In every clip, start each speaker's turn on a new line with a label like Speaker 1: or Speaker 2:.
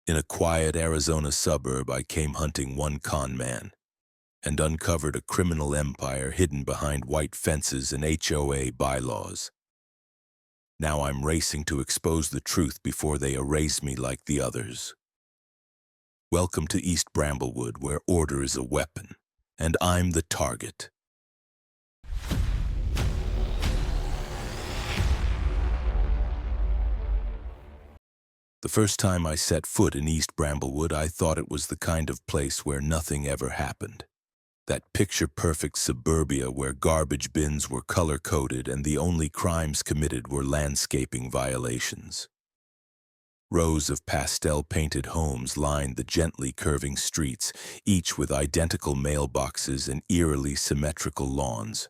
Speaker 1: In a quiet Arizona suburb, I came hunting one con man and uncovered a criminal empire hidden behind white fences and HOA bylaws. Now I'm racing to expose the truth before they erase me like the others. Welcome to East Bramblewood, where order is a weapon, and I'm the target. The first time I set foot in East Bramblewood, I thought it was the kind of place where nothing ever happened. That picture-perfect suburbia where garbage bins were color-coded and the only crimes committed were landscaping violations. Rows of pastel-painted homes lined the gently curving streets, each with identical mailboxes and eerily symmetrical lawns.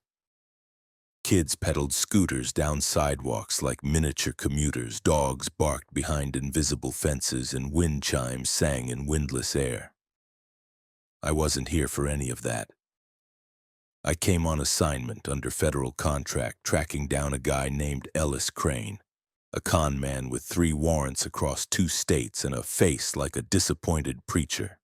Speaker 1: Kids pedaled scooters down sidewalks like miniature commuters, dogs barked behind invisible fences, and wind chimes sang in windless air. I wasn't here for any of that. I came on assignment under federal contract, tracking down a guy named Ellis Crane, a con man with 3 warrants across 2 states and a face like a disappointed preacher.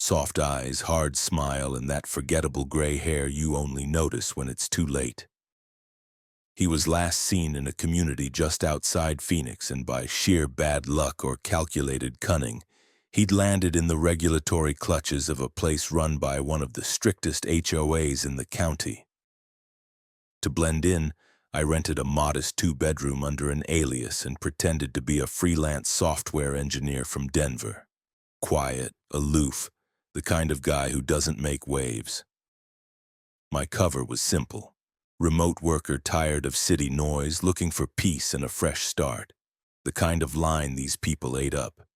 Speaker 1: Soft eyes, hard smile, and that forgettable gray hair you only notice when it's too late. He was last seen in a community just outside Phoenix, and by sheer bad luck or calculated cunning, he'd landed in the regulatory clutches of a place run by one of the strictest HOAs in the county. To blend in, I rented a modest 2-bedroom under an alias and pretended to be a freelance software engineer from Denver. Quiet, aloof, the kind of guy who doesn't make waves. My cover was simple. Remote worker tired of city noise, looking for peace and a fresh start. The kind of line these people ate up.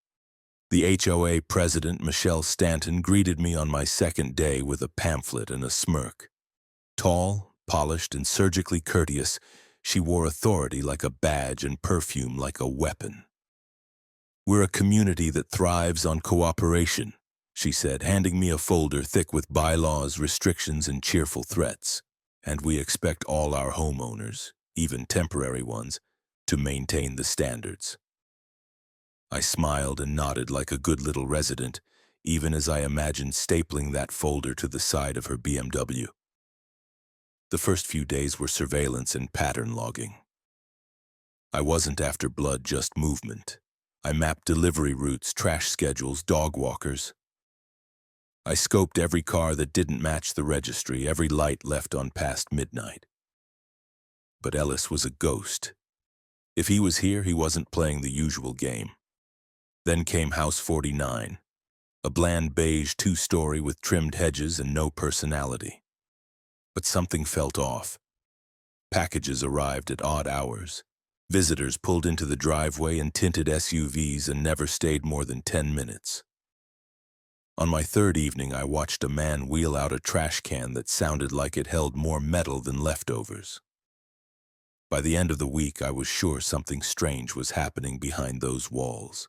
Speaker 1: The HOA president, Michelle Stanton, greeted me on my second day with a pamphlet and a smirk. Tall, polished, and surgically courteous, she wore authority like a badge and perfume like a weapon. "We're a community that thrives on cooperation," she said, handing me a folder thick with bylaws, restrictions, and cheerful threats. "And we expect all our homeowners, even temporary ones, to maintain the standards." I smiled and nodded like a good little resident, even as I imagined stapling that folder to the side of her BMW. The first few days were surveillance and pattern logging. I wasn't after blood, just movement. I mapped delivery routes, trash schedules, dog walkers. I scoped every car that didn't match the registry, every light left on past midnight. But Ellis was a ghost. If he was here, he wasn't playing the usual game. Then came House 49, a bland beige 2-story with trimmed hedges and no personality. But something felt off. Packages arrived at odd hours. Visitors pulled into the driveway in tinted SUVs and never stayed more than 10 minutes. On my 3rd evening, I watched a man wheel out a trash can that sounded like it held more metal than leftovers. By the end of the week, I was sure something strange was happening behind those walls.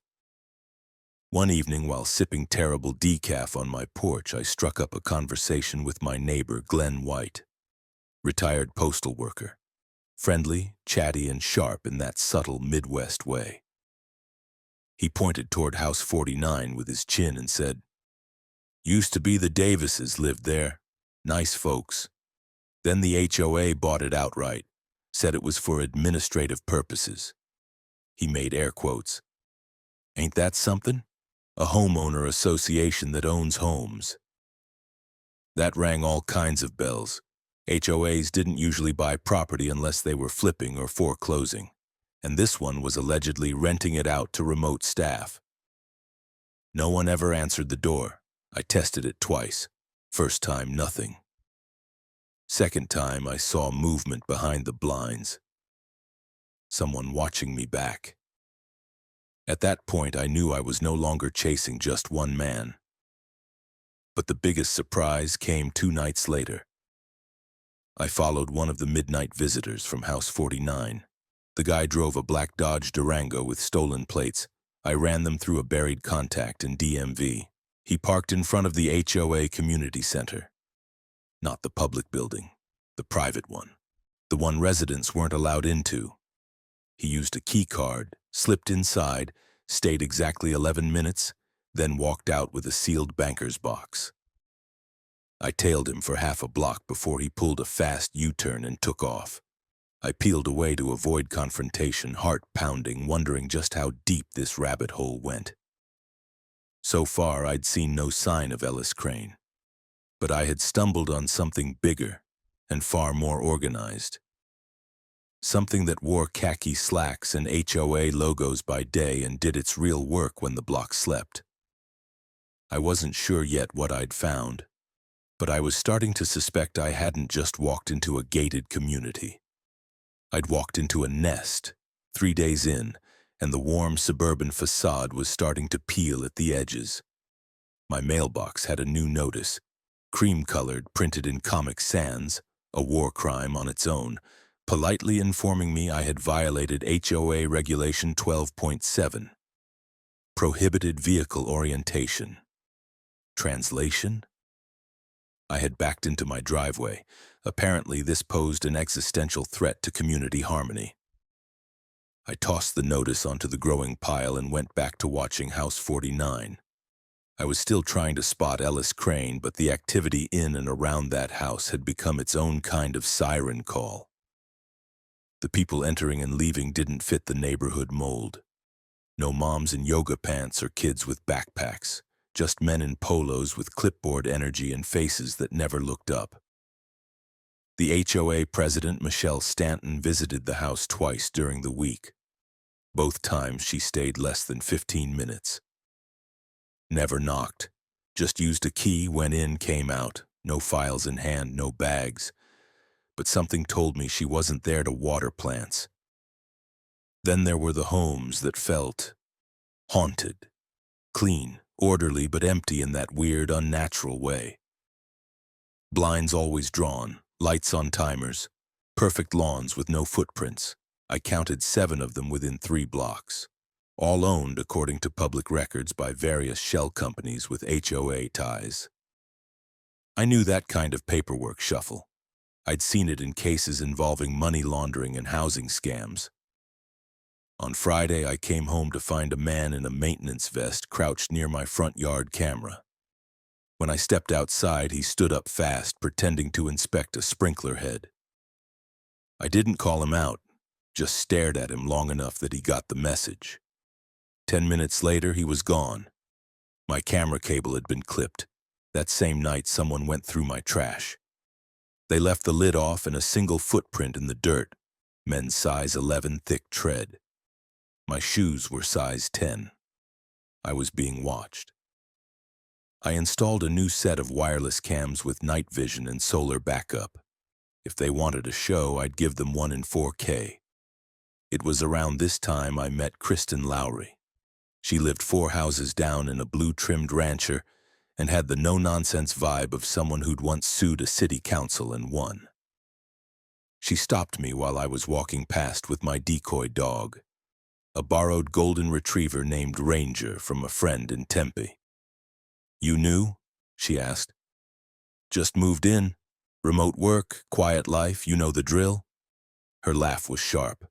Speaker 1: One evening, while sipping terrible decaf on my porch, I struck up a conversation with my neighbor, Glenn White, retired postal worker, friendly, chatty, and sharp in that subtle Midwest way. He pointed toward House 49 with his chin and said, "Used to be the Davises lived there. Nice folks. Then the HOA bought it outright, said it was for administrative purposes." He made air quotes. "Ain't that something? A homeowner association that owns homes." That rang all kinds of bells. HOAs didn't usually buy property unless they were flipping or foreclosing, and this one was allegedly renting it out to remote staff. No one ever answered the door. I tested it twice. First time, nothing. Second time, I saw movement behind the blinds. Someone watching me back. At that point, I knew I was no longer chasing just one man. But the biggest surprise came 2 nights later. I followed one of the midnight visitors from House 49. The guy drove a black Dodge Durango with stolen plates. I ran them through a buried contact in DMV. He parked in front of the HOA community center. Not the public building, the private one. The one residents weren't allowed into. He used a key card, slipped inside, stayed exactly 11 minutes, then walked out with a sealed banker's box. I tailed him for half a block before he pulled a fast U-turn and took off. I peeled away to avoid confrontation, heart pounding, wondering just how deep this rabbit hole went. So far, I'd seen no sign of Ellis Crane, but I had stumbled on something bigger and far more organized. Something that wore khaki slacks and HOA logos by day and did its real work when the block slept. I wasn't sure yet what I'd found, but I was starting to suspect I hadn't just walked into a gated community. I'd walked into a nest, 3 days in, and the warm suburban facade was starting to peel at the edges. My mailbox had a new notice, cream-colored, printed in Comic Sans, a war crime on its own, politely informing me I had violated HOA Regulation 12.7. Prohibited vehicle orientation. Translation? I had backed into my driveway. Apparently, this posed an existential threat to community harmony. I tossed the notice onto the growing pile and went back to watching House 49. I was still trying to spot Ellis Crane, but the activity in and around that house had become its own kind of siren call. The people entering and leaving didn't fit the neighborhood mold. No moms in yoga pants or kids with backpacks, just men in polos with clipboard energy and faces that never looked up. The HOA president, Michelle Stanton, visited the house twice during the week. Both times she stayed less than 15 minutes. Never knocked, just used a key, went in, came out, no files in hand, no bags. But something told me she wasn't there to water plants. Then there were the homes that felt haunted, clean, orderly, but empty in that weird, unnatural way. Blinds always drawn, lights on timers, perfect lawns with no footprints. I counted 7 of them within 3 blocks, all owned according to public records by various shell companies with HOA ties. I knew that kind of paperwork shuffle. I'd seen it in cases involving money laundering and housing scams. On Friday, I came home to find a man in a maintenance vest crouched near my front yard camera. When I stepped outside, he stood up fast, pretending to inspect a sprinkler head. I didn't call him out, just stared at him long enough that he got the message. 10 minutes later, he was gone. My camera cable had been clipped. That same night, someone went through my trash. They left the lid off and a single footprint in the dirt, men's size 11 thick tread. My shoes were size 10. I was being watched. I installed a new set of wireless cams with night vision and solar backup. If they wanted a show, I'd give them one in 4K. It was around this time I met Kristen Lowry. She lived 4 houses down in a blue-trimmed rancher and had the no-nonsense vibe of someone who'd once sued a city council and won. She stopped me while I was walking past with my decoy dog, a borrowed golden retriever named Ranger from a friend in Tempe. "You new?" she asked. "Just moved in. Remote work, quiet life, you know the drill." Her laugh was sharp.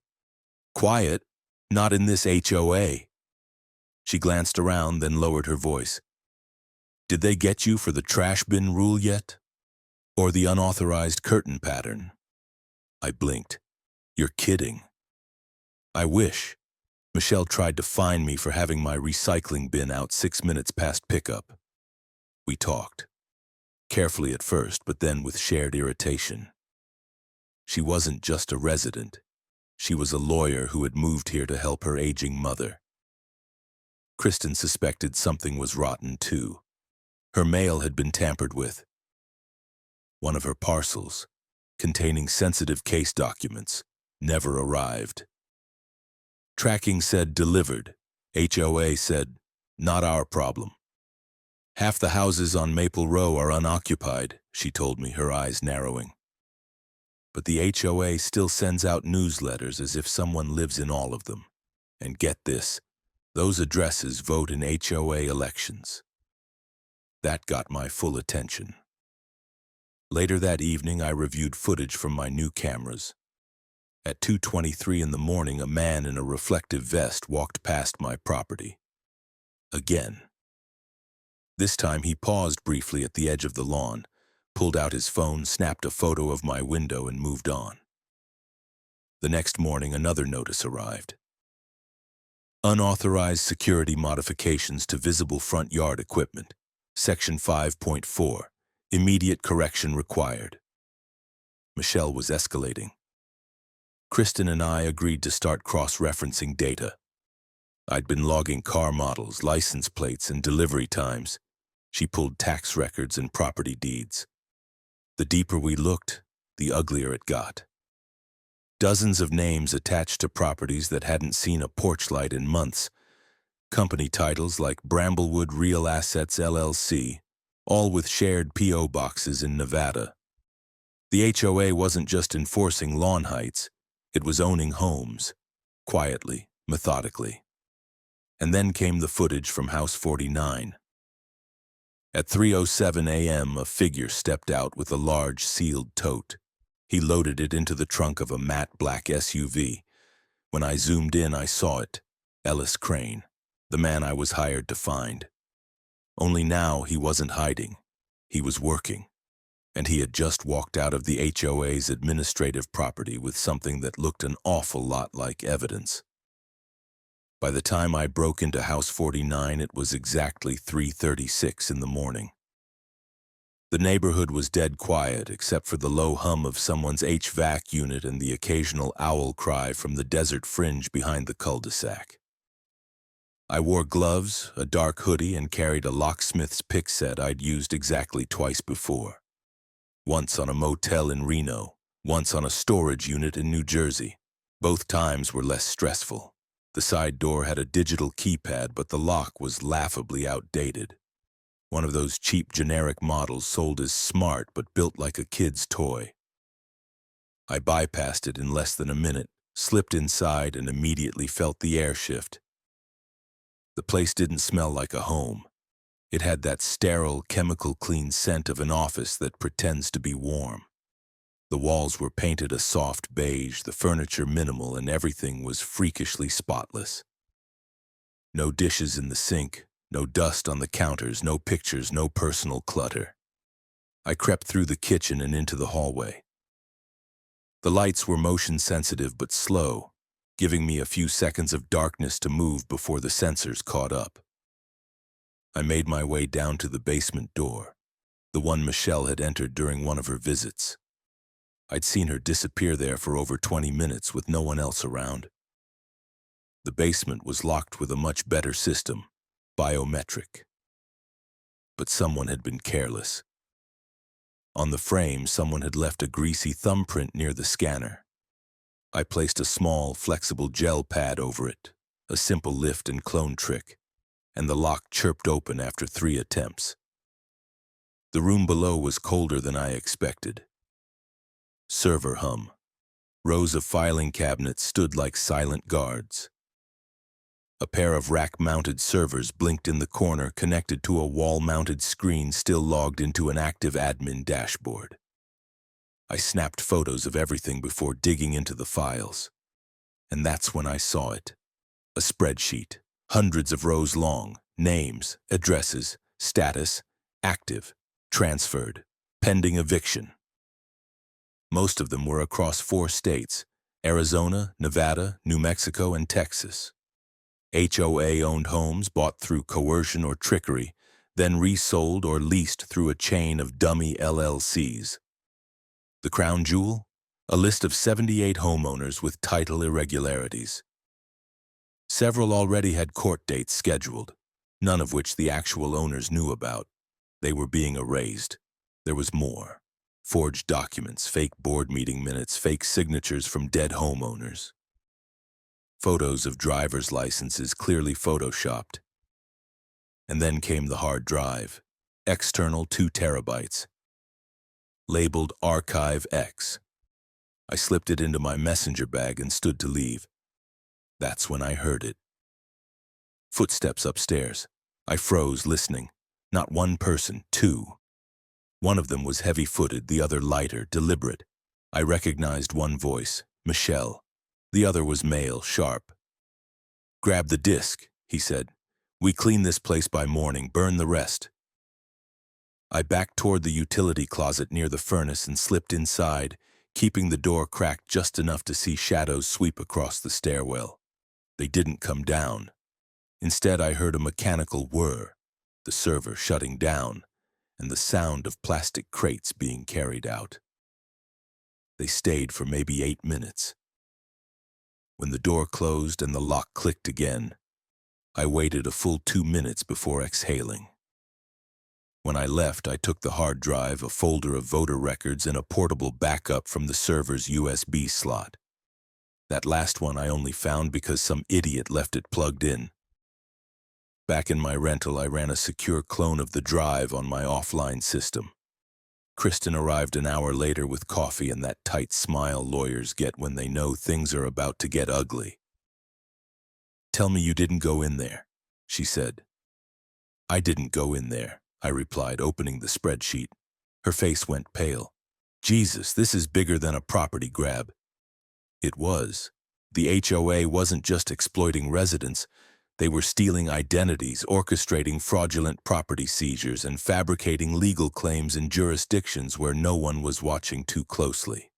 Speaker 1: "Quiet? Not in this HOA." She glanced around, then lowered her voice. "Did they get you for the trash bin rule yet? Or the unauthorized curtain pattern?" I blinked. "You're kidding." "I wish." Michelle tried to fine me for having my recycling bin out 6 minutes past pickup. We talked. Carefully at first, but then with shared irritation. She wasn't just a resident. She was a lawyer who had moved here to help her aging mother. Kristen suspected something was rotten too. Her mail had been tampered with. One of her parcels, containing sensitive case documents, never arrived. Tracking said delivered. HOA said, not our problem. "Half the houses on Maple Row are unoccupied," she told me, her eyes narrowing. "But the HOA still sends out newsletters as if someone lives in all of them. And get this, those addresses vote in HOA elections." That got my full attention. Later that evening, I reviewed footage from my new cameras. At 2:23 in the morning, a man in a reflective vest walked past my property. Again. This time he paused briefly at the edge of the lawn, pulled out his phone, snapped a photo of my window, and moved on. The next morning, another notice arrived. Unauthorized security modifications to visible front yard equipment. Section 5.4. Immediate correction required. Michelle was escalating. Kristen and I agreed to start cross-referencing data. I'd been logging car models, license plates, and delivery times. She pulled tax records and property deeds. The deeper we looked, the uglier it got. Dozens of names attached to properties that hadn't seen a porch light in months. Company titles like Bramblewood Real Assets LLC, all with shared P.O. boxes in Nevada. The HOA wasn't just enforcing lawn heights, it was owning homes, quietly, methodically. And then came the footage from House 49. At 3:07 a.m., a figure stepped out with a large sealed tote. He loaded it into the trunk of a matte black SUV. When I zoomed in, I saw it. Ellis Crane, the man I was hired to find. Only now he wasn't hiding. He was working. And he had just walked out of the HOA's administrative property with something that looked an awful lot like evidence. By the time I broke into House 49, it was exactly 3:36 in the morning. The neighborhood was dead quiet except for the low hum of someone's HVAC unit and the occasional owl cry from the desert fringe behind the cul-de-sac. I wore gloves, a dark hoodie, and carried a locksmith's pick set I'd used exactly twice before. Once on a motel in Reno, once on a storage unit in New Jersey. Both times were less stressful. The side door had a digital keypad, but the lock was laughably outdated. One of those cheap generic models sold as smart but built like a kid's toy. I bypassed it in less than a minute, slipped inside, and immediately felt the air shift. The place didn't smell like a home. It had that sterile, chemical-clean scent of an office that pretends to be warm. The walls were painted a soft beige, the furniture minimal, and everything was freakishly spotless. No dishes in the sink, no dust on the counters, no pictures, no personal clutter. I crept through the kitchen and into the hallway. The lights were motion-sensitive but slow, giving me a few seconds of darkness to move before the sensors caught up. I made my way down to the basement door, the one Michelle had entered during one of her visits. I'd seen her disappear there for over 20 minutes with no one else around. The basement was locked with a much better system, biometric. But someone had been careless. On the frame, someone had left a greasy thumbprint near the scanner. I placed a small, flexible gel pad over it, a simple lift and clone trick, and the lock chirped open after 3 attempts. The room below was colder than I expected. Server hum. Rows of filing cabinets stood like silent guards. A pair of rack-mounted servers blinked in the corner, connected to a wall-mounted screen still logged into an active admin dashboard. I snapped photos of everything before digging into the files. And that's when I saw it. A spreadsheet, hundreds of rows long, names, addresses, status, active, transferred, pending eviction. Most of them were across 4 states, Arizona, Nevada, New Mexico, and Texas. HOA-owned homes bought through coercion or trickery, then resold or leased through a chain of dummy LLCs. The crown jewel? A list of 78 homeowners with title irregularities. Several already had court dates scheduled, none of which the actual owners knew about. They were being erased. There was more. Forged documents, fake board meeting minutes, fake signatures from dead homeowners. Photos of driver's licenses clearly photoshopped. And then came the hard drive, external 2 terabytes, labeled Archive X. I slipped it into my messenger bag and stood to leave. That's when I heard it. Footsteps upstairs. I froze, listening. Not one person, 2. One of them was heavy-footed, the other lighter, deliberate. I recognized one voice, Michelle. The other was male, sharp. "Grab the disc," he said. "We clean this place by morning, burn the rest." I backed toward the utility closet near the furnace and slipped inside, keeping the door cracked just enough to see shadows sweep across the stairwell. They didn't come down. Instead, I heard a mechanical whir, the server shutting down, and the sound of plastic crates being carried out. They stayed for maybe 8 minutes. When the door closed and the lock clicked again, I waited a full 2 minutes before exhaling. When I left, I took the hard drive, a folder of voter records, and a portable backup from the server's USB slot. That last one I only found because some idiot left it plugged in. Back in my rental, I ran a secure clone of the drive on my offline system. Kristen arrived an hour later with coffee and that tight smile lawyers get when they know things are about to get ugly. "Tell me you didn't go in there," she said. "I didn't go in there," I replied, opening the spreadsheet. Her face went pale. "Jesus, this is bigger than a property grab." It was. The HOA wasn't just exploiting residents. They were stealing identities, orchestrating fraudulent property seizures, and fabricating legal claims in jurisdictions where no one was watching too closely.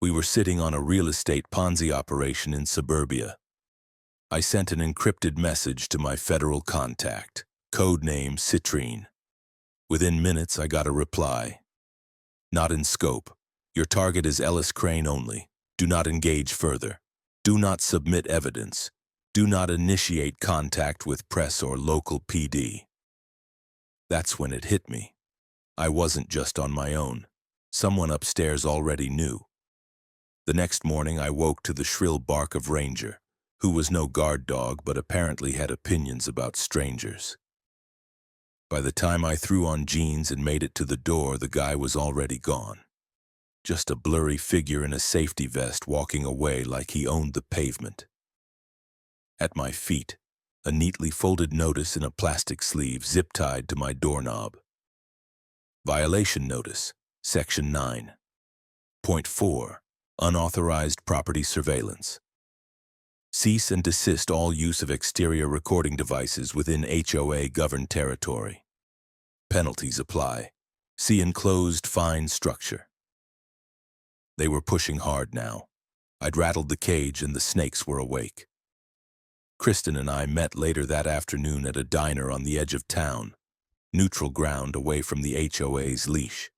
Speaker 1: We were sitting on a real estate Ponzi operation in suburbia. I sent an encrypted message to my federal contact, codename Citrine. Within minutes, I got a reply. "Not in scope. Your target is Ellis Crane only. Do not engage further. Do not submit evidence. Do not initiate contact with press or local PD." That's when it hit me. I wasn't just on my own. Someone upstairs already knew. The next morning, I woke to the shrill bark of Ranger, who was no guard dog but apparently had opinions about strangers. By the time I threw on jeans and made it to the door, the guy was already gone. Just a blurry figure in a safety vest walking away like he owned the pavement. At my feet, a neatly folded notice in a plastic sleeve zip-tied to my doorknob. Violation notice, Section 9. Point 4. Unauthorized property surveillance. Cease and desist all use of exterior recording devices within HOA-governed territory. Penalties apply. See enclosed fine structure. They were pushing hard now. I'd rattled the cage and the snakes were awake. Kristen and I met later that afternoon at a diner on the edge of town, neutral ground away from the HOA's leash.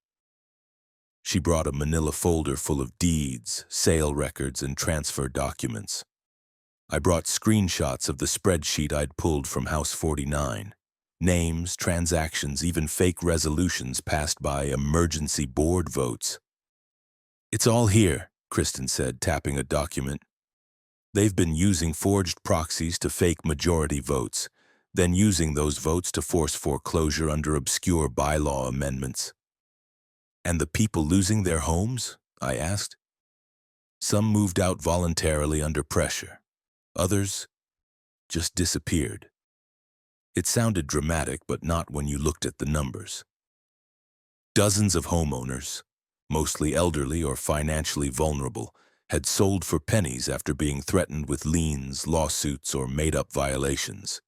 Speaker 1: She brought a manila folder full of deeds, sale records, and transfer documents. I brought screenshots of the spreadsheet I'd pulled from House 49. Names, transactions, even fake resolutions passed by emergency board votes. "It's all here," Kristen said, tapping a document. "They've been using forged proxies to fake majority votes, then using those votes to force foreclosure under obscure bylaw amendments." "And the people losing their homes?" I asked. "Some moved out voluntarily under pressure. Others just disappeared." It sounded dramatic, but not when you looked at the numbers. Dozens of homeowners, mostly elderly or financially vulnerable, had sold for pennies after being threatened with liens, lawsuits, or made-up violations.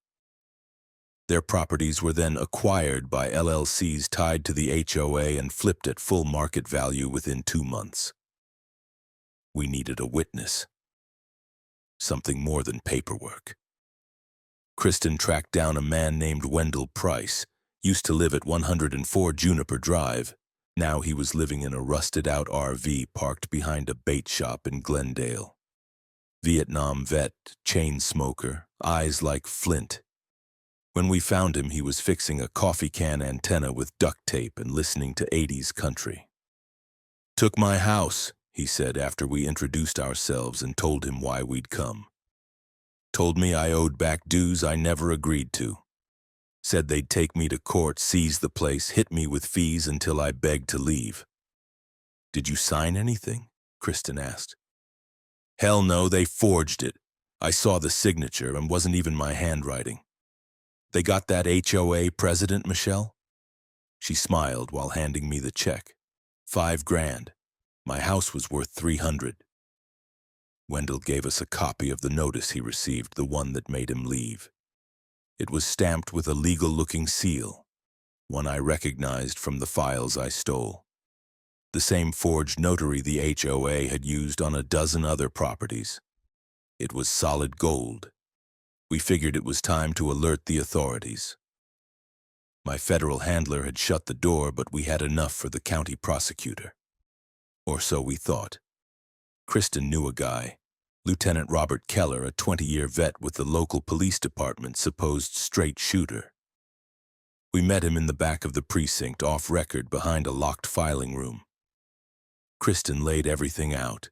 Speaker 1: Their properties were then acquired by LLCs tied to the HOA and flipped at full market value within 2 months. We needed a witness. Something more than paperwork. Kristen tracked down a man named Wendell Price, used to live at 104 Juniper Drive. Now he was living in a rusted-out RV parked behind a bait shop in Glendale. Vietnam vet, chain smoker, eyes like flint. When we found him, he was fixing a coffee can antenna with duct tape and listening to 80s country. "Took my house," he said after we introduced ourselves and told him why we'd come. "Told me I owed back dues I never agreed to. Said they'd take me to court, seize the place, hit me with fees until I begged to leave." "Did you sign anything?" Kristen asked. "Hell no, they forged it. I saw the signature and wasn't even my handwriting. They got that HOA president, Michelle?" She smiled while handing me the check. $5 grand. My house was worth $300. Wendell gave us a copy of the notice he received, the one that made him leave. It was stamped with a legal-looking seal, one I recognized from the files I stole. The same forged notary the HOA had used on a dozen other properties. It was solid gold. We figured it was time to alert the authorities. My federal handler had shut the door, but we had enough for the county prosecutor. Or so we thought. Kristen knew a guy, Lieutenant Robert Keller, a 20-year vet with the local police department, supposed straight shooter. We met him in the back of the precinct, off record, behind a locked filing room. Kristen laid everything out.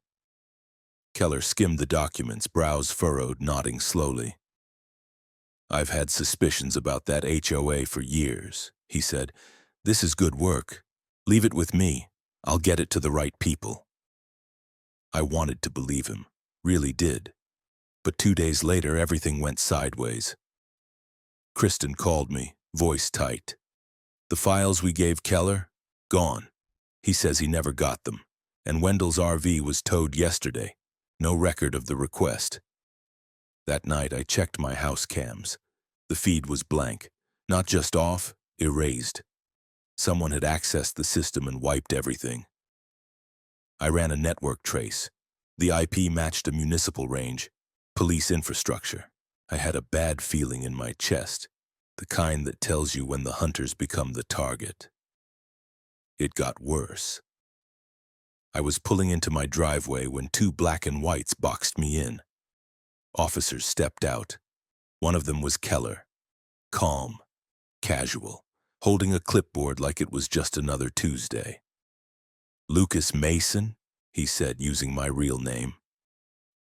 Speaker 1: Keller skimmed the documents, brows furrowed, nodding slowly. "I've had suspicions about that HOA for years," he said. "This is good work. Leave it with me. I'll get it to the right people." I wanted to believe him, really did. But 2 days later, everything went sideways. Kristen called me, voice tight. "The files we gave Keller? Gone. He says he never got them. And Wendell's RV was towed yesterday. No record of the request." That night, I checked my house cams. The feed was blank. Not just off, erased. Someone had accessed the system and wiped everything. I ran a network trace. The IP matched a municipal range, police infrastructure. I had a bad feeling in my chest, the kind that tells you when the hunters become the target. It got worse. I was pulling into my driveway when 2 black and whites boxed me in. Officers stepped out. One of them was Keller, calm, casual, holding a clipboard like it was just another Tuesday. "Lucas Mason?" he said, using my real name.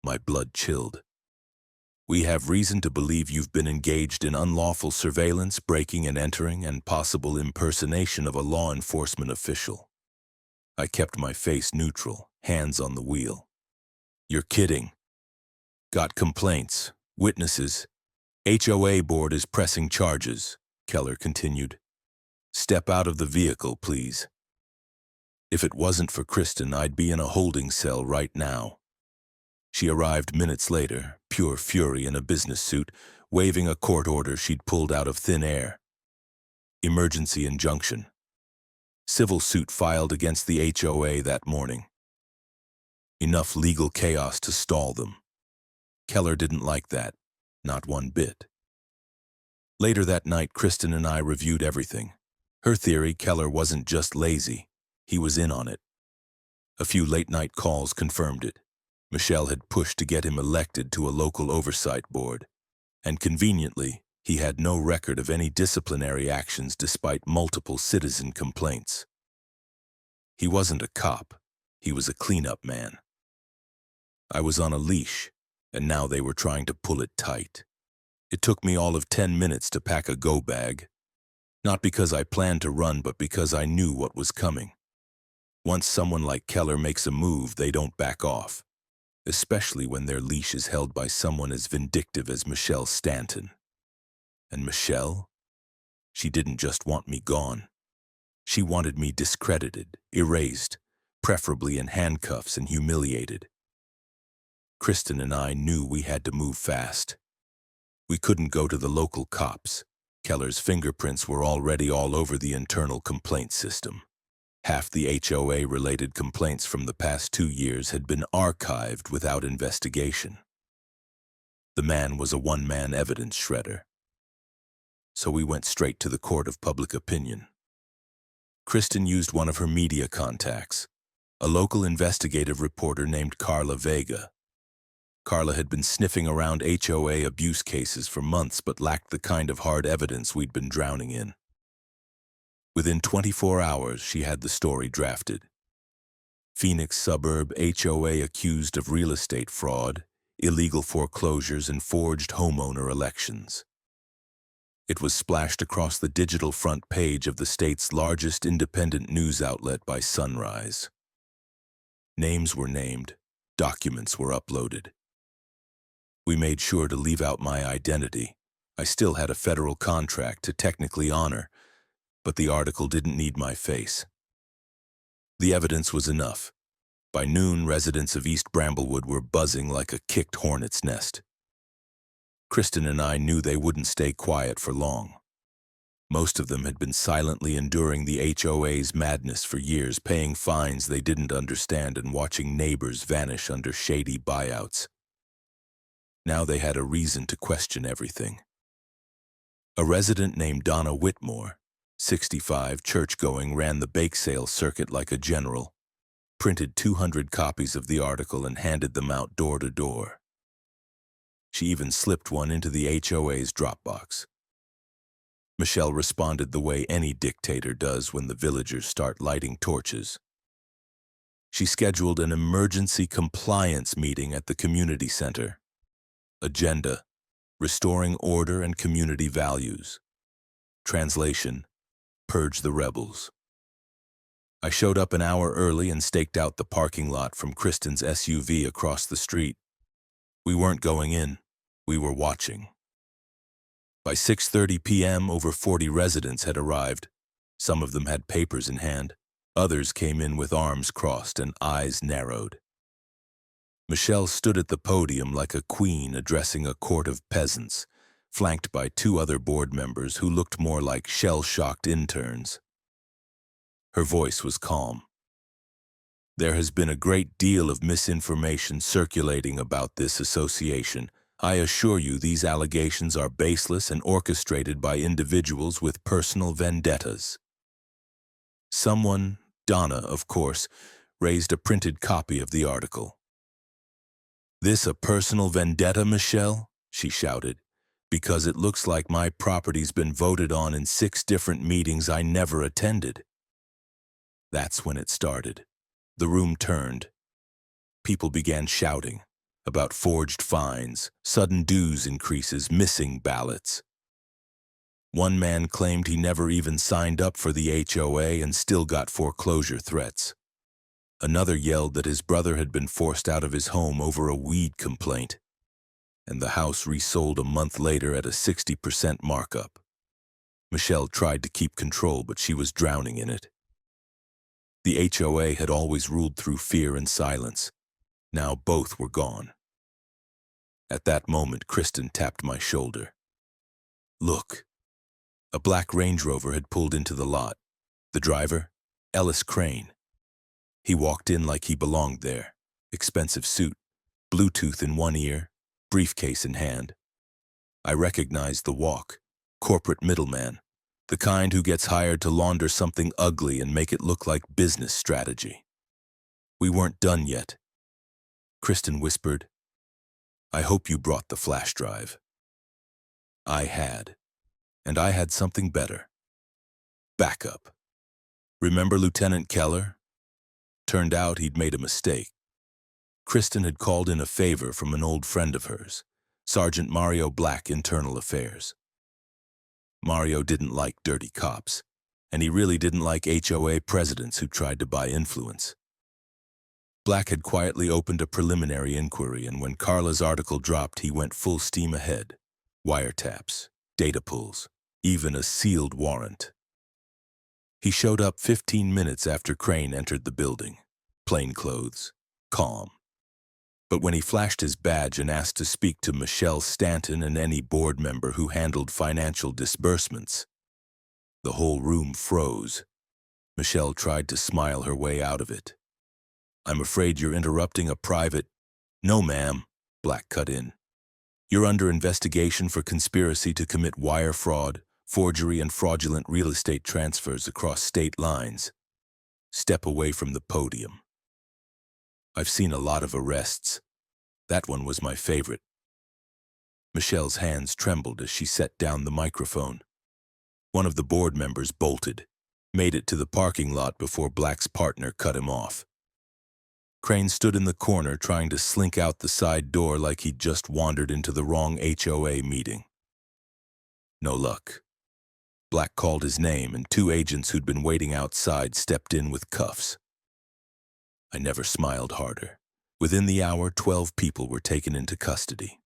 Speaker 1: My blood chilled. "We have reason to believe you've been engaged in unlawful surveillance, breaking and entering, and possible impersonation of a law enforcement official." I kept my face neutral, hands on the wheel. "You're kidding." "Got complaints, witnesses. HOA board is pressing charges," Keller continued. "Step out of the vehicle, please." If it wasn't for Kristen, I'd be in a holding cell right now. She arrived minutes later, pure fury in a business suit, waving a court order she'd pulled out of thin air. Emergency injunction. Civil suit filed against the HOA that morning. Enough legal chaos to stall them. Keller didn't like that, not one bit. Later that night, Kristen and I reviewed everything. Her theory, Keller wasn't just lazy, he was in on it. A few late-night calls confirmed it. Michelle had pushed to get him elected to a local oversight board, and conveniently, he had no record of any disciplinary actions despite multiple citizen complaints. He wasn't a cop, he was a cleanup man. I was on a leash, and now they were trying to pull it tight. It took me all of 10 minutes to pack a go bag. Not because I planned to run, but because I knew what was coming. Once someone like Keller makes a move, they don't back off, especially when their leash is held by someone as vindictive as Michelle Stanton. And Michelle? She didn't just want me gone. She wanted me discredited, erased, preferably in handcuffs and humiliated. Kristen and I knew we had to move fast. We couldn't go to the local cops. Keller's fingerprints were already all over the internal complaint system. Half the HOA-related complaints from the past 2 years had been archived without investigation. The man was a one-man evidence shredder. So we went straight to the court of public opinion. Kristen used one of her media contacts, a local investigative reporter named Carla Vega. Carla had been sniffing around HOA abuse cases for months but lacked the kind of hard evidence we'd been drowning in. Within 24 hours, she had the story drafted. Phoenix suburb HOA accused of real estate fraud, illegal foreclosures, and forged homeowner elections. It was splashed across the digital front page of the state's largest independent news outlet by sunrise. Names were named, documents were uploaded. We made sure to leave out my identity. I still had a federal contract to technically honor, but the article didn't need my face. The evidence was enough. By noon, residents of East Bramblewood were buzzing like a kicked hornet's nest. Kristen and I knew they wouldn't stay quiet for long. Most of them had been silently enduring the HOA's madness for years, paying fines they didn't understand and watching neighbors vanish under shady buyouts. Now they had a reason to question everything. A resident named Donna Whitmore, 65, church-going, ran the bake sale circuit like a general, printed 200 copies of the article and handed them out door to door. She even slipped one into the HOA's Dropbox. Michelle responded the way any dictator does when the villagers start lighting torches. She scheduled an emergency compliance meeting at the community center. Agenda: restoring order and community values. Translation: purge the rebels. I showed up an hour early and staked out the parking lot from Kristen's SUV across the street. We weren't going in, we were watching. By 6:30 p.m., over 40 residents had arrived. Some of them had papers in hand. Others came in with arms crossed and eyes narrowed. Michelle stood at the podium like a queen addressing a court of peasants, flanked by 2 other board members who looked more like shell-shocked interns. Her voice was calm. There has been a great deal of misinformation circulating about this association. I assure you these allegations are baseless and orchestrated by individuals with personal vendettas. Someone, Donna, of course, raised a printed copy of the article. "This a personal vendetta, Michelle?" she shouted. "Because it looks like my property's been voted on in 6 different meetings I never attended." That's when it started. The room turned. People began shouting about forged fines, sudden dues increases, missing ballots. One man claimed he never even signed up for the HOA and still got foreclosure threats. Another yelled that his brother had been forced out of his home over a weed complaint, and the house resold a month later at a 60% markup. Michelle tried to keep control, but she was drowning in it. The HOA had always ruled through fear and silence. Now both were gone. At that moment, Kristen tapped my shoulder. "Look." A black Range Rover had pulled into the lot. The driver? Ellis Crane. He walked in like he belonged there. Expensive suit, Bluetooth in one ear, briefcase in hand. I recognized the walk. Corporate middleman. The kind who gets hired to launder something ugly and make it look like business strategy. We weren't done yet. Kristen whispered, "I hope you brought the flash drive." I had. And I had something better. Backup. Remember Lieutenant Keller? Turned out he'd made a mistake. Kristen had called in a favor from an old friend of hers, Sergeant Mario Black, Internal Affairs. Mario didn't like dirty cops, and he really didn't like HOA presidents who tried to buy influence. Black had quietly opened a preliminary inquiry, and when Carla's article dropped, he went full steam ahead. Wiretaps, data pulls, even a sealed warrant. He showed up 15 minutes after Crane entered the building, plain clothes, calm. But when he flashed his badge and asked to speak to Michelle Stanton and any board member who handled financial disbursements, the whole room froze. Michelle tried to smile her way out of it. "I'm afraid you're interrupting a private—" "No, ma'am," Black cut in. "You're under investigation for conspiracy to commit wire fraud, forgery, and fraudulent real estate transfers across state lines. Step away from the podium." I've seen a lot of arrests. That one was my favorite. Michelle's hands trembled as she set down the microphone. One of the board members bolted, made it to the parking lot before Black's partner cut him off. Crane stood in the corner trying to slink out the side door like he'd just wandered into the wrong HOA meeting. No luck. Black called his name, and 2 agents who'd been waiting outside stepped in with cuffs. I never smiled harder. Within the hour, 12 people were taken into custody.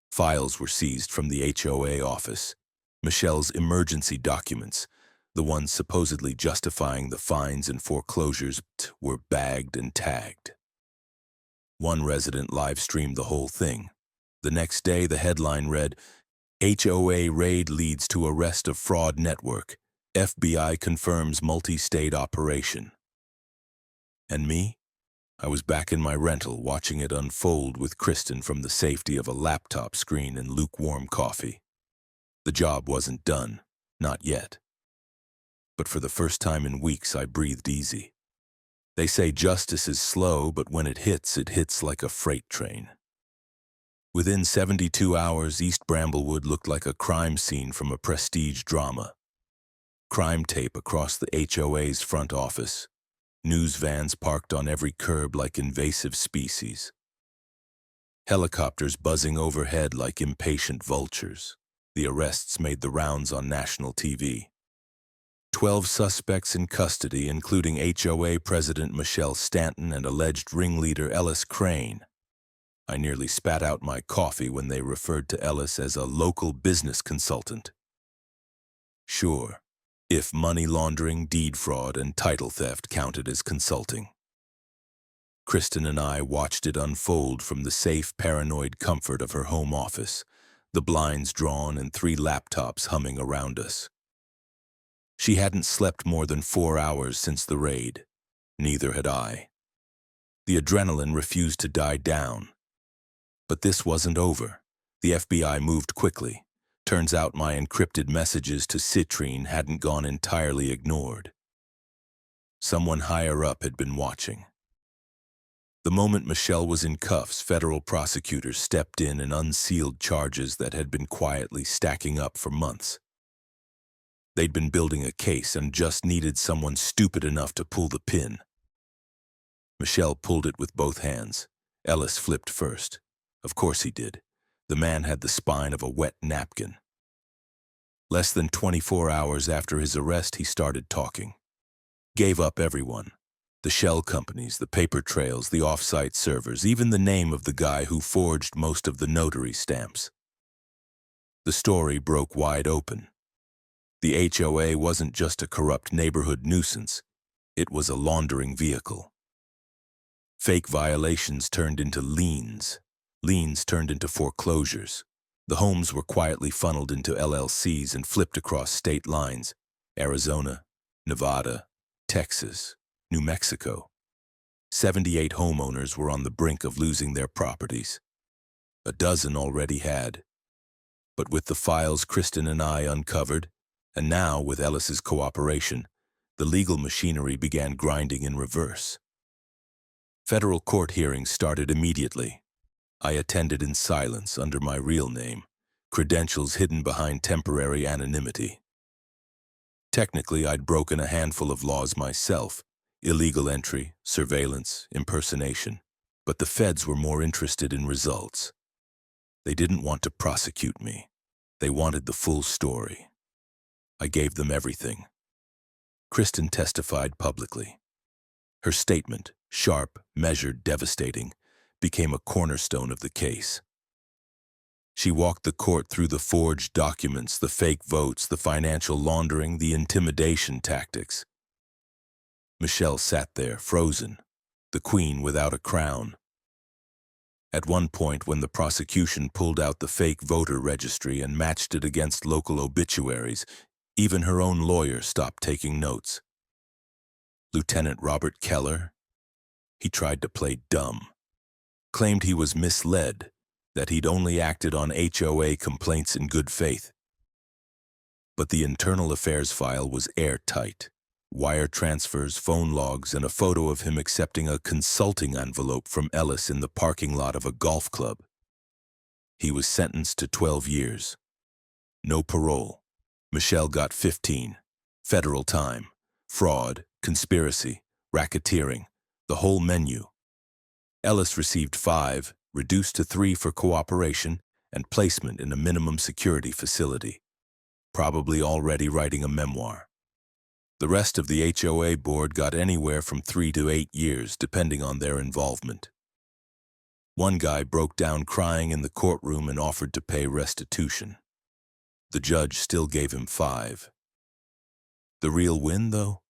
Speaker 1: Files were seized from the HOA office, Michelle's emergency documents, The ones supposedly justifying the fines and foreclosures were bagged and tagged. One resident live-streamed the whole thing. The next day, the headline read, HOA raid leads to arrest of fraud network. FBI confirms multi-state operation. And me? I was back in my rental watching it unfold with Kristen from the safety of a laptop screen and lukewarm coffee. The job wasn't done, not yet. But for the first time in weeks, I breathed easy. They say justice is slow, but when it hits like a freight train. Within 72 hours, East Bramblewood looked like a crime scene from a prestige drama. Crime tape across the HOA's front office. News vans parked on every curb like invasive species. Helicopters buzzing overhead like impatient vultures. The arrests made the rounds on national TV. 12 suspects in custody, including HOA President Michelle Stanton and alleged ringleader Ellis Crane. I nearly spat out my coffee when they referred to Ellis as a local business consultant. Sure, if money laundering, deed fraud, and title theft counted as consulting. Kristen and I watched it unfold from the safe, paranoid comfort of her home office, the blinds drawn and 3 laptops humming around us. She hadn't slept more than 4 hours since the raid. Neither had I. The adrenaline refused to die down. But this wasn't over. The FBI moved quickly. Turns out my encrypted messages to Citrine hadn't gone entirely ignored. Someone higher up had been watching. The moment Michelle was in cuffs, federal prosecutors stepped in and unsealed charges that had been quietly stacking up for months. They'd been building a case and just needed someone stupid enough to pull the pin. Michelle pulled it with both hands. Ellis flipped first. Of course he did. The man had the spine of a wet napkin. Less than 24 hours after his arrest, he started talking. Gave up everyone. The shell companies, the paper trails, the off-site servers, even the name of the guy who forged most of the notary stamps. The story broke wide open. The HOA wasn't just a corrupt neighborhood nuisance. It was a laundering vehicle. Fake violations turned into liens. Liens turned into foreclosures. The homes were quietly funneled into LLCs and flipped across state lines. Arizona, Nevada, Texas, New Mexico. 78 homeowners were on the brink of losing their properties. A dozen already had. But with the files Kristen and I uncovered, and now with Ellis's cooperation, the legal machinery began grinding in reverse. Federal court hearings started immediately. I attended in silence under my real name, credentials hidden behind temporary anonymity. Technically, I'd broken a handful of laws myself, illegal entry, surveillance, impersonation, but the feds were more interested in results. They didn't want to prosecute me. They wanted the full story. I gave them everything. Kristen testified publicly. Her statement, sharp, measured, devastating, became a cornerstone of the case. She walked the court through the forged documents, the fake votes, the financial laundering, the intimidation tactics. Michelle sat there, frozen, the queen without a crown. At one point, when the prosecution pulled out the fake voter registry and matched it against local obituaries, even her own lawyer stopped taking notes. Lieutenant Robert Keller, he tried to play dumb. Claimed he was misled, that he'd only acted on HOA complaints in good faith. But the internal affairs file was airtight. Wire transfers, phone logs, and a photo of him accepting a consulting envelope from Ellis in the parking lot of a golf club. He was sentenced to 12 years. No parole. Michelle got 15. Federal time. Fraud, conspiracy, racketeering, the whole menu. Ellis received 5, reduced to 3 for cooperation, and placement in a minimum security facility. Probably already writing a memoir. The rest of the HOA board got anywhere from 3 to 8 years, depending on their involvement. One guy broke down crying in the courtroom and offered to pay restitution. The judge still gave him 5. The real win, though?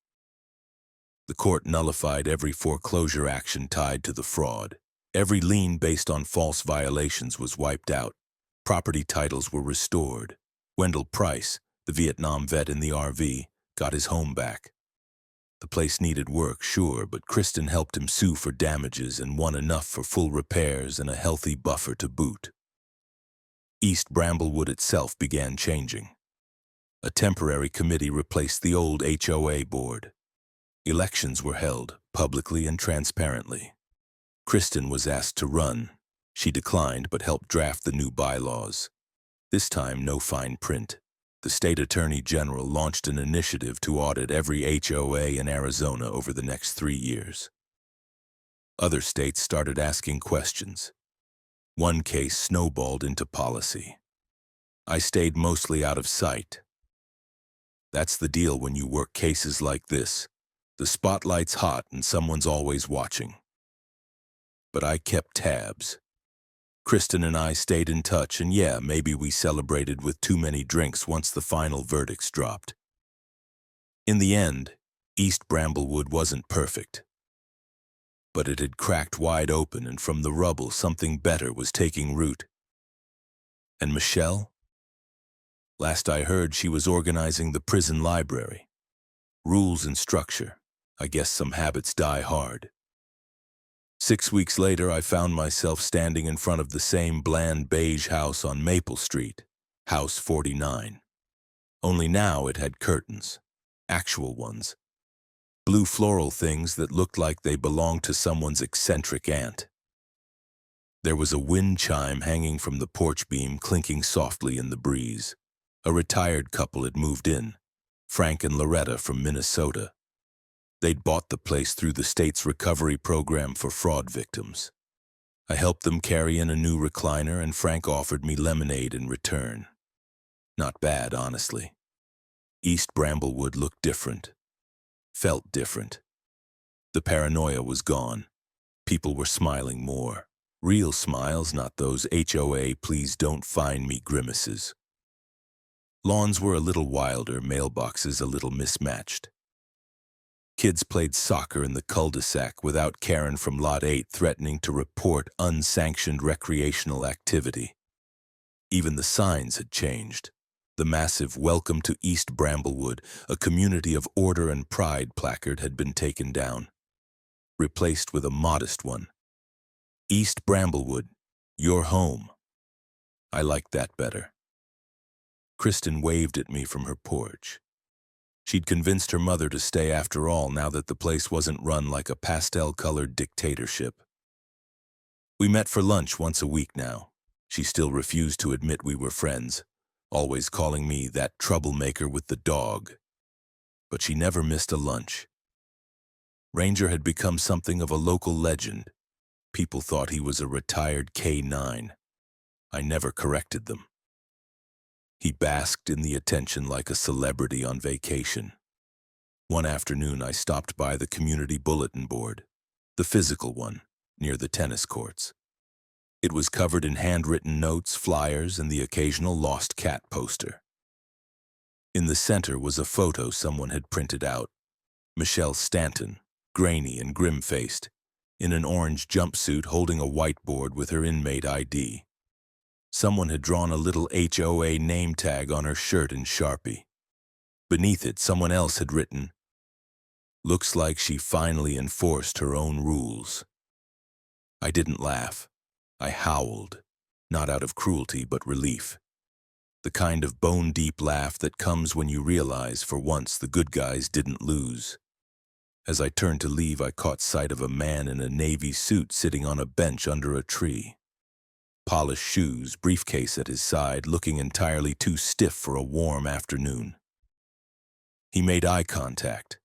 Speaker 1: The court nullified every foreclosure action tied to the fraud. Every lien based on false violations was wiped out. Property titles were restored. Wendell Price, the Vietnam vet in the RV, got his home back. The place needed work, sure, but Kristen helped him sue for damages and won enough for full repairs and a healthy buffer to boot. East Bramblewood itself began changing. A temporary committee replaced the old HOA board. Elections were held, publicly and transparently. Kristen was asked to run. She declined but helped draft the new bylaws. This time, no fine print. The state attorney general launched an initiative to audit every HOA in Arizona over the next 3 years. Other states started asking questions. One case snowballed into policy. I stayed mostly out of sight. That's the deal when you work cases like this. The spotlight's hot and someone's always watching. But I kept tabs. Kristen and I stayed in touch, and yeah, maybe we celebrated with too many drinks once the final verdicts dropped. In the end, East Bramblewood wasn't perfect. But it had cracked wide open, and from the rubble something better was taking root. And Michelle? Last I heard, she was organizing the prison library. Rules and structure. I guess some habits die hard. 6 weeks later, I found myself standing in front of the same bland beige house on Maple Street, House 49. Only now it had curtains, actual ones. Blue floral things that looked like they belonged to someone's eccentric aunt. There was a wind chime hanging from the porch beam, clinking softly in the breeze. A retired couple had moved in, Frank and Loretta from Minnesota. They'd bought the place through the state's recovery program for fraud victims. I helped them carry in a new recliner, and Frank offered me lemonade in return. Not bad, honestly. East Bramblewood looked different. Felt different. The paranoia was gone. People were smiling more. Real smiles, not those HOA please don't find me grimaces. Lawns were a little wilder, mailboxes a little mismatched. Kids played soccer in the cul-de-sac without Karen from Lot 8 threatening to report unsanctioned recreational activity. Even the signs had changed. The massive "Welcome to East Bramblewood, a community of order and pride" placard had been taken down, replaced with a modest one. East Bramblewood, your home. I liked that better. Kristen waved at me from her porch. She'd convinced her mother to stay after all, now that the place wasn't run like a pastel-colored dictatorship. We met for lunch once a week now. She still refused to admit we were friends, always calling me that troublemaker with the dog. But she never missed a lunch. Ranger had become something of a local legend. People thought he was a retired K-9. I never corrected them. He basked in the attention like a celebrity on vacation. One afternoon, I stopped by the community bulletin board, the physical one, near the tennis courts. It was covered in handwritten notes, flyers, and the occasional lost cat poster. In the center was a photo someone had printed out. Michelle Stanton, grainy and grim-faced, in an orange jumpsuit holding a whiteboard with her inmate ID. Someone had drawn a little HOA name tag on her shirt in Sharpie. Beneath it, someone else had written, "Looks like she finally enforced her own rules." I didn't laugh. I howled, not out of cruelty but relief. The kind of bone-deep laugh that comes when you realize for once the good guys didn't lose. As I turned to leave, I caught sight of a man in a navy suit sitting on a bench under a tree. Polished shoes, briefcase at his side, looking entirely too stiff for a warm afternoon. He made eye contact.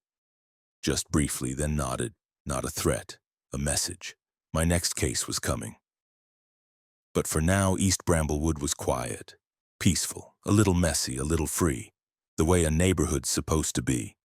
Speaker 1: Just briefly, then nodded. Not a threat, a message. My next case was coming. But for now, East Bramblewood was quiet, peaceful, a little messy, a little free, the way a neighborhood's supposed to be.